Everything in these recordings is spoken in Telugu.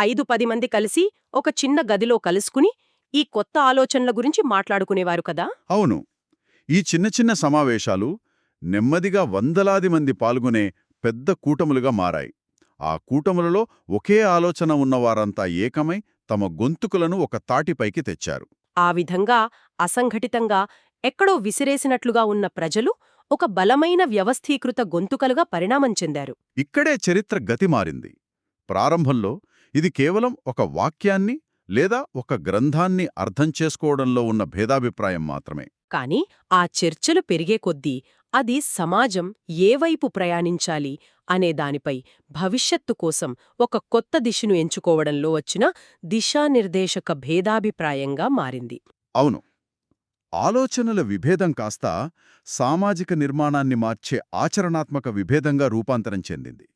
5-10 మంది కలిసి ఒక చిన్న గదిలో కలుసుకుని ఈ కొత్త ఆలోచనల గురించి మాట్లాడుకునేవారు కదా. అవును. ఈ చిన్న చిన్న సమావేశాలు నెమ్మదిగా వందలాది మంది పాల్గొనే పెద్ద కూటములుగా మారాయి. ఆ కూటములలో ఒకే ఆలోచన ఉన్నవారంతా ఏకమై తమ గొంతుకులను ఒక తాటిపైకి తెచ్చారు. ఆ విధంగా అసంఘటితంగా ఎక్కడో విసిరేసినట్లుగా ఉన్న ప్రజలు ఒక బలమైన వ్యవస్థీకృత గొంతుకలుగా పరిణామం చెందారు. ఇక్కడే చరిత్ర గతి మారింది. ప్రారంభంలో ఇది కేవలం ఒక వాక్యాన్ని లేదా ఒక గ్రంథాన్ని అర్థం చేసుకోవడంలో ఉన్న భేదాభిప్రాయం మాత్రమే. కాని ఆ చర్చలు పెరిగే కొద్దీ అది సమాజం ఏ వైపు ప్రయాణించాలి అనే దానిపై భవిష్యత్తు కోసం ఒక కొత్త దిశను ఎంచుకోవడంలో వచ్చిన దిశానిర్దేశక భేదాభిప్రాయంగా మారింది. అవును. ఆలోచనల విభేదం కాస్త సామాజిక నిర్మాణాన్ని మార్చే ఆచరణాత్మక విభేదంగా రూపాంతరం చెందింది.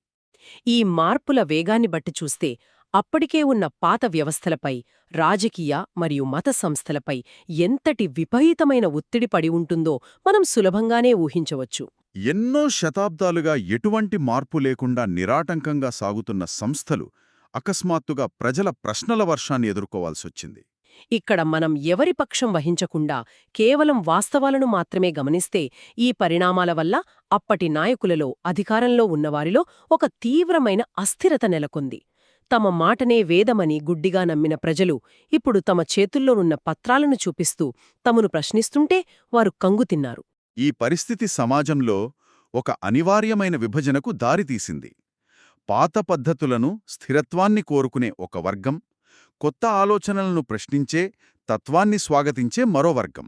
ఈ మార్పుల వేగాన్ని బట్టి చూస్తే అప్పటికే ఉన్న పాత వ్యవస్థలపై, రాజకీయ మరియు మత సంస్థలపై ఎంతటి విపరీతమైన ఒత్తిడి పడి ఉంటుందో మనం సులభంగానే ఊహించవచ్చు. ఎన్నో శతాబ్దాలుగా ఎటువంటి మార్పు లేకుండా నిరాటంకంగా సాగుతున్న సంస్థలు అకస్మాత్తుగా ప్రజల ప్రశ్నల వర్షాన్ని ఎదుర్కోవాల్సొచ్చింది. ఇక్కడ మనం ఎవరి పక్షం వహించకుండా కేవలం వాస్తవాలను మాత్రమే గమనిస్తే ఈ పరిణామాల వల్ల అప్పటి నాయకులలో, అధికారంలో ఉన్నవారిలో ఒక తీవ్రమైన అస్థిరత నెలకొంది. తమ మాటనే వేదమని గుడ్డిగా నమ్మిన ప్రజలు ఇప్పుడు తమ చేతుల్లోనున్న పత్రాలను చూపిస్తూ తమను ప్రశ్నిస్తుంటే వారు కంగుతిన్నారు. ఈ పరిస్థితి సమాజంలో ఒక అనివార్యమైన విభజనకు దారితీసింది. పాత పద్ధతులను, స్థిరత్వాన్ని కోరుకునే ఒక వర్గం, కొత్త ఆలోచనలను ప్రశ్నించే, తత్వాన్ని స్వాగతించే మరో వర్గం.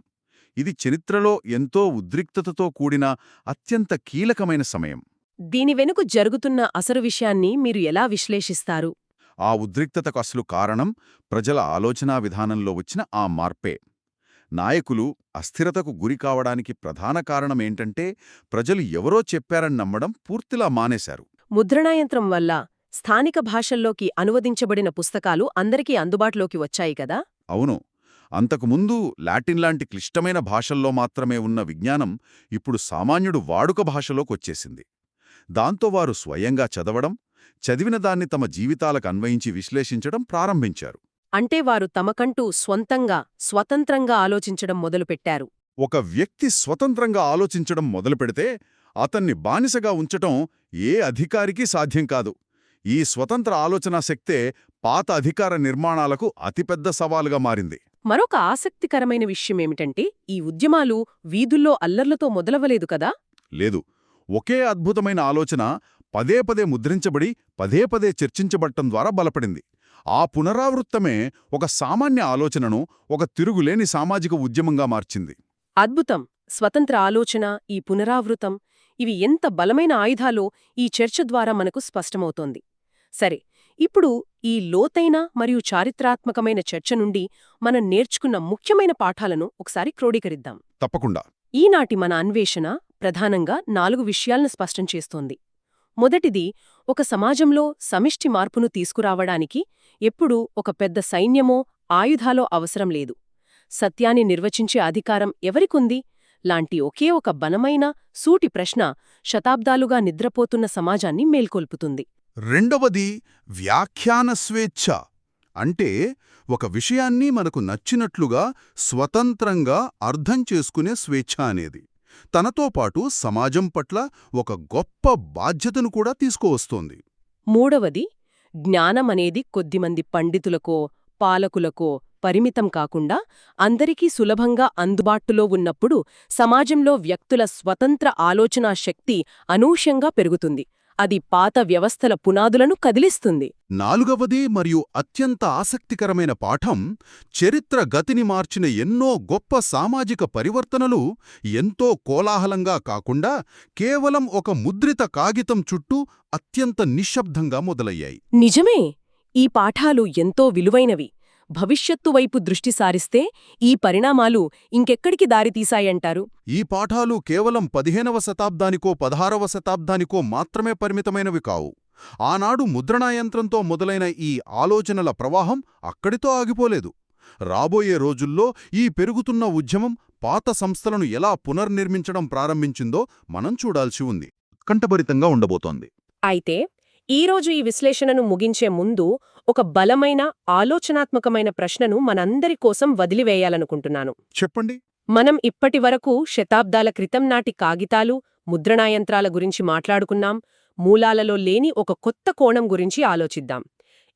ఇది చరిత్రలో ఎంతో ఉద్రిక్తతతో కూడిన అత్యంత కీలకమైన సమయం. దీని వెనుక జరుగుతున్న అసలు విషయాన్ని మీరు ఎలా విశ్లేషిస్తారు? ఆ ఉద్రిక్తతకు అసలు కారణం ప్రజల ఆలోచనా విధానంలో వచ్చిన ఆ మార్పే. నాయకులు అస్థిరతకు గురికావడానికి ప్రధాన కారణమేంటంటే ప్రజలు ఎవరో చెప్పారని నమ్మడం పూర్తిలా మానేశారు. ముద్రణాయంత్రం వల్ల స్థానిక భాషల్లోకి అనువదించబడిన పుస్తకాలు అందరికీ అందుబాటులోకి వచ్చాయి కదా. అవును. అంతకుముందు లాటిన్ లాంటి క్లిష్టమైన భాషల్లో మాత్రమే ఉన్న విజ్ఞానం ఇప్పుడు సామాన్యుడు వాడుక భాషలోకొచ్చేసింది. దాంతో వారు స్వయంగా చదవడం, చదివిన దాన్ని తమ జీవితాలకు అన్వయించి విశ్లేషించడం ప్రారంభించారు. అంటే వారు తమకంటూ స్వతంత్రంగా ఆలోచించడం మొదలుపెట్టారు. ఒక వ్యక్తి స్వతంత్రంగా ఆలోచించడం మొదలుపెడితే అతన్ని బానిసగా ఉంచటం ఏ అధికారికీ సాధ్యం కాదు. ఈ స్వతంత్ర ఆలోచనా శక్తే పాత అధికార నిర్మాణాలకు అతిపెద్ద సవాలుగా మారింది. మరొక ఆసక్తికరమైన విషయమేమిటంటే ఈ ఉద్యమాలు వీధుల్లో అల్లర్లతో మొదలవలేదు కదా. లేదు. ఒకే అద్భుతమైన ఆలోచన పదే పదే ముద్రించబడి పదే పదే చర్చించబడటం ద్వారా బలపడింది. ఆ పునరావృత్తమే ఒక సామాన్య ఆలోచనను ఒక తిరుగులేని సామాజిక ఉద్యమంగా మార్చింది. అద్భుతం. స్వతంత్ర ఆలోచన, ఈ పునరావృతం, ఇవి ఎంత బలమైన ఆయుధాలో ఈ చర్చ ద్వారా మనకు స్పష్టమవుతోంది. సరే, ఇప్పుడు ఈ లోతైన మరియు చారిత్రాత్మకమైన చర్చ నుండి మనం నేర్చుకున్న ముఖ్యమైన పాఠాలను ఒకసారి క్రోడీకరిద్దాం. తప్పకుండా. ఈనాటి మన అన్వేషణ ప్రధానంగా 4 విషయాలను స్పష్టం చేస్తోంది. మొదటిది, ఒక సమాజంలో సమిష్టి మార్పును తీసుకురావడానికి ఎప్పుడూ ఒక పెద్ద సైన్యమో ఆయుధాలో అవసరం లేదు. సత్యాన్ని నిర్వచించే అధికారం ఎవరికుంది లాంటి ఒకే ఒక బలమైన సూటి ప్రశ్న శతాబ్దాలుగా నిద్రపోతున్న సమాజాన్ని మేల్కొల్పుతుంది. రెండవది వ్యాఖ్యాన స్వేచ్ఛ. అంటే ఒక విషయాన్ని మనకు నచ్చినట్లుగా స్వతంత్రంగా అర్థం చేసుకునే స్వేచ్ఛ అనేది తనతో పాటు సమాజం పట్ల ఒక గొప్ప బాధ్యతను కూడా తీసుకువస్తోంది. మూడవది, జ్ఞానమనేది కొద్దిమంది పండితులకో, పాలకులకో పరిమితం కాకుండా అందరికీ సులభంగా అందుబాటులో ఉన్నప్పుడు సమాజంలో వ్యక్తుల స్వతంత్ర ఆలోచనా శక్తి అనూహ్యంగా పెరుగుతుంది. అది పాత వ్యవస్థల పునాదులను కదిలిస్తుంది. నాలుగవది మరియు అత్యంత ఆసక్తికరమైన పాఠం, చరిత్ర గతిని మార్చిన ఎన్నో గొప్ప సామాజిక పరివర్తనలు ఎంతో కోలాహలంగా కాకుండా కేవలం ఒక ముద్రిత కాగితం చుట్టూ అత్యంత నిశ్శబ్దంగా మొదలయ్యాయి. నిజమే. ఈ పాఠాలు ఎంతో విలువైనవి. భవిష్యత్తు వైపు దృష్టి సారిస్తే ఈ పరిణామాలు ఇంకెక్కడికి దారితీశాయంటారు? ఈ పాఠాలు కేవలం 15వ శతాబ్దానికో 16వ శతాబ్దానికో మాత్రమే పరిమితమైనవి కావు. ఆనాడు ముద్రణాయంత్రంతో మొదలైన ఈ ఆలోచనల ప్రవాహం అక్కడితో ఆగిపోలేదు. రాబోయే రోజుల్లో ఈ పెరుగుతున్న ఉద్యమం పాత సంస్థలను ఎలా పునర్నిర్మించడం ప్రారంభించిందో మనం చూడాల్సి ఉంది. ఉత్కంఠభరితంగా ఉండబోతోంది. అయితే ఈరోజు ఈ విశ్లేషణను ముగించే ముందు ఒక బలమైన ఆలోచనాత్మకమైన ప్రశ్నను మనందరి కోసం వదిలివేయాలనుకుంటున్నాను. చెప్పండి. మనం ఇప్పటివరకు శతాబ్దాల క్రితం నాటి కాగితాలు, ముద్రణాయంత్రాల గురించి మాట్లాడుకున్నాం. మూలాలలో లేని ఒక కొత్త కోణం గురించి ఆలోచిద్దాం.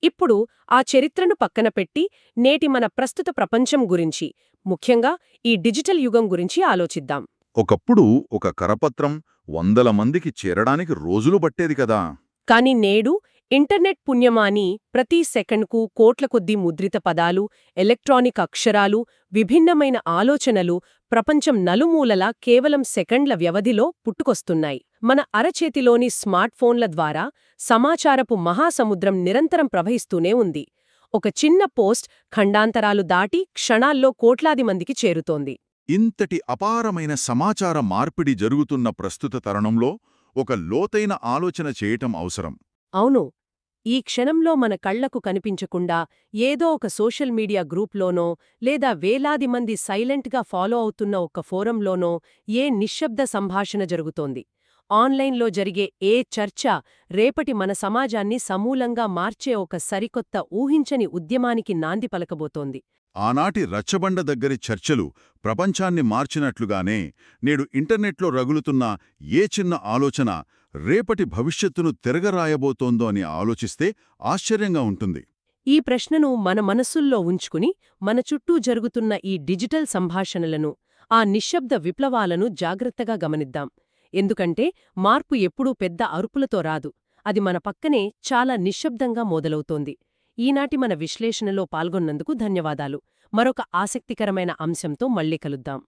ఇప్పుడు ఆ చరిత్రను పక్కన పెట్టి నేటి మన ప్రస్తుత ప్రపంచం గురించి, ముఖ్యంగా ఈ డిజిటల్ యుగం గురించి ఆలోచిద్దాం. ఒకప్పుడు ఒక కరపత్రం 100 మందికి చేరడానికి రోజులు పట్టేది కదా. కాని నేడు ఇంటర్నెట్ పుణ్యమాని ప్రతి సెకండ్కు కోట్ల కొద్దీ ముద్రిత పదాలు, ఎలక్ట్రానిక్ అక్షరాలు, విభిన్నమైన ఆలోచనలు ప్రపంచం నలుమూలలా కేవలం సెకండ్ల వ్యవధిలో పుట్టుకొస్తున్నాయి. మన అరచేతిలోని స్మార్ట్ ఫోన్ల ద్వారా సమాచారపు మహాసముద్రం నిరంతరం ప్రవహిస్తూనే ఉంది. ఒక చిన్న పోస్ట్ ఖండాంతరాలు దాటి క్షణాల్లో కోట్లాది మందికి చేరుతోంది. ఇంతటి అపారమైన సమాచార మార్పిడి జరుగుతున్న ప్రస్తుత తరుణంలో ఒక లోతైన ఆలోచన చేయటం అవసరం. అవును, ఈ క్షణంలో మన కళ్లకు కనిపించకుండా ఏదో ఒక సోషల్ మీడియా గ్రూప్లోనో లేదా వేలాది మంది సైలెంట్గా ఫాలో అవుతున్న ఒక ఫోరంలోనో ఏ నిశ్శబ్ద సంభాషణ జరుగుతోంది. ఆన్లైన్లో జరిగే ఏ చర్చ రేపటి మన సమాజాన్ని సమూలంగా మార్చే ఒక సరికొత్త ఊహించని ఉద్యమానికి నాంది పలకబోతోంది. ఆనాటి రచ్చబండ దగ్గరి చర్చలు ప్రపంచాన్ని మార్చినట్లుగానే నేడు ఇంటర్నెట్లో రగులుతున్న ఏ చిన్న ఆలోచన రేపటి భవిష్యత్తును తిరగరాయబోతోందో అని ఆలోచిస్తే ఆశ్చర్యంగా ఉంటుంది. ఈ ప్రశ్నను మన మనసుల్లో ఉంచుకుని మన చుట్టూ జరుగుతున్న ఈ డిజిటల్ సంభాషణలను, ఆ నిశ్శబ్ద విప్లవాలను జాగ్రత్తగా గమనిద్దాం. ఎందుకంటే మార్పు ఎప్పుడూ పెద్ద అరుపులతో రాదు, అది మన పక్కనే చాలా నిశ్శబ్దంగా మొదలవుతోంది. ఈనాటి మన విశ్లేషణలో పాల్గొన్నందుకు ధన్యవాదాలు. మరొక ఆసక్తికరమైన అంశంతో మళ్ళీ కలుద్దాం.